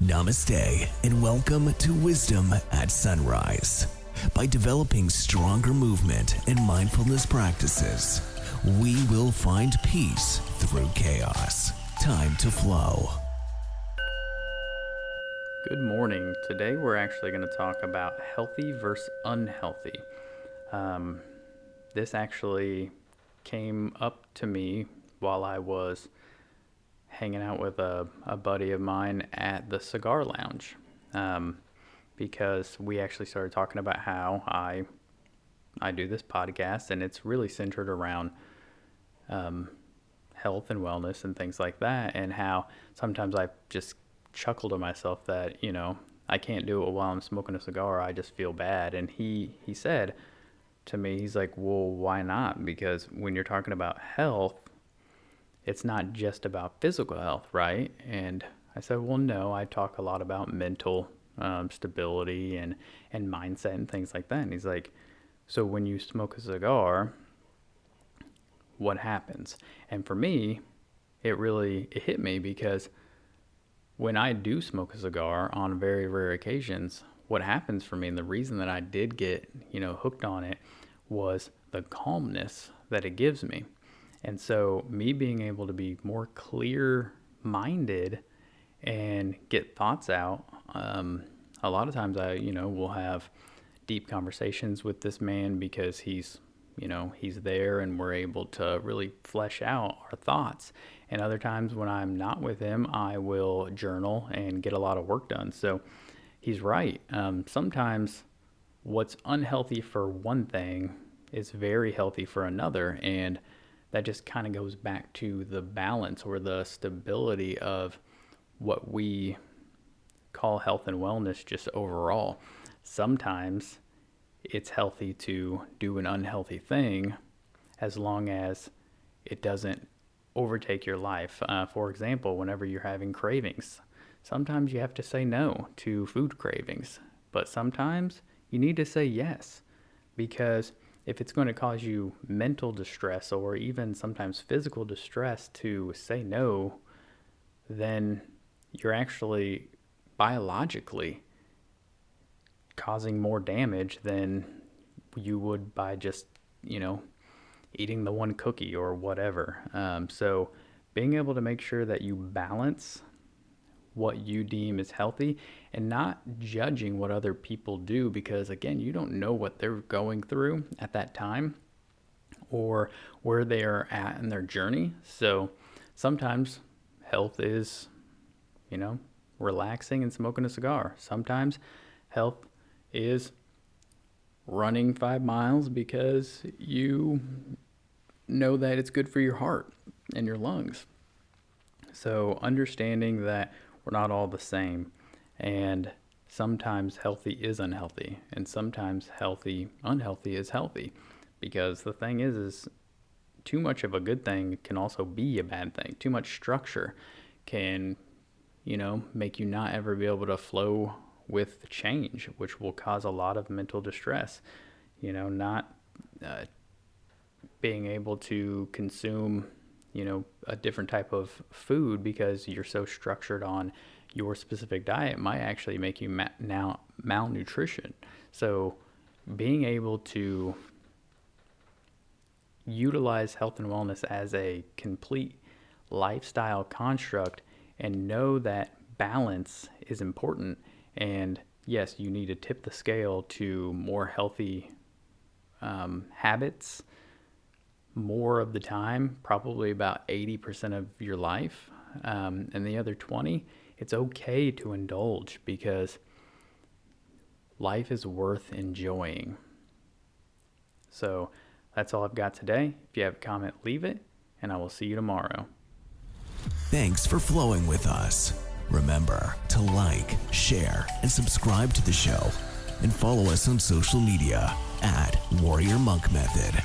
Namaste and welcome to Wisdom at Sunrise. By developing stronger movement and mindfulness practices, we will find peace through chaos. Time to flow. Good morning. Today we're actually going to talk about healthy versus unhealthy. This actually came up to me while I was hanging out with a buddy of mine at the cigar lounge, because we actually started talking about how I do this podcast, and it's really centered around health and wellness and things like that, and how sometimes I just chuckle to myself that, I can't do it while I'm smoking a cigar. I just feel bad. And he said to me, he's like, well, why not? Because when you're talking about health, it's not just about physical health, right? And I said, well, no, I talk a lot about mental stability and mindset and things like that. And he's like, so when you smoke a cigar, what happens? And for me, it hit me, because when I do smoke a cigar on very rare occasions, what happens for me, and the reason that I did get, hooked on it, was the calmness that it gives me. And so me being able to be more clear-minded and get thoughts out, a lot of times I, will have deep conversations with this man because he's there, and we're able to really flesh out our thoughts. And other times when I'm not with him, I will journal and get a lot of work done. So he's right. Sometimes what's unhealthy for one thing is very healthy for another. And that just kind of goes back to the balance or the stability of what we call health and wellness just overall. Sometimes it's healthy to do an unhealthy thing as long as it doesn't overtake your life. For example, whenever you're having cravings, sometimes you have to say no to food cravings, but sometimes you need to say yes, because if it's going to cause you mental distress or even sometimes physical distress to say no, then you're actually biologically causing more damage than you would by just, eating the one cookie or whatever. So being able to make sure that you balance what you deem is healthy and not judging what other people do, because again, you don't know what they're going through at that time or where they are at in their journey. So sometimes health is, relaxing and smoking a cigar. Sometimes health is running 5 miles because you know that it's good for your heart and your lungs. So understanding that we're not all the same, and sometimes healthy is unhealthy, and sometimes unhealthy is healthy, because the thing is too much of a good thing can also be a bad thing. Too much structure can, make you not ever be able to flow with change, which will cause a lot of mental distress. Not being able to consume, a different type of food because you're so structured on your specific diet might actually make you now malnutrition. So being able to utilize health and wellness as a complete lifestyle construct and know that balance is important. And yes, you need to tip the scale to more healthy habits more of the time, probably about 80% of your life. And the other 20, it's okay to indulge, because life is worth enjoying. So that's all I've got today. If you have a comment, leave it, and I will see you tomorrow. Thanks for flowing with us. Remember to like, share, and subscribe to the show, and follow us on social media at Warrior Monk Method.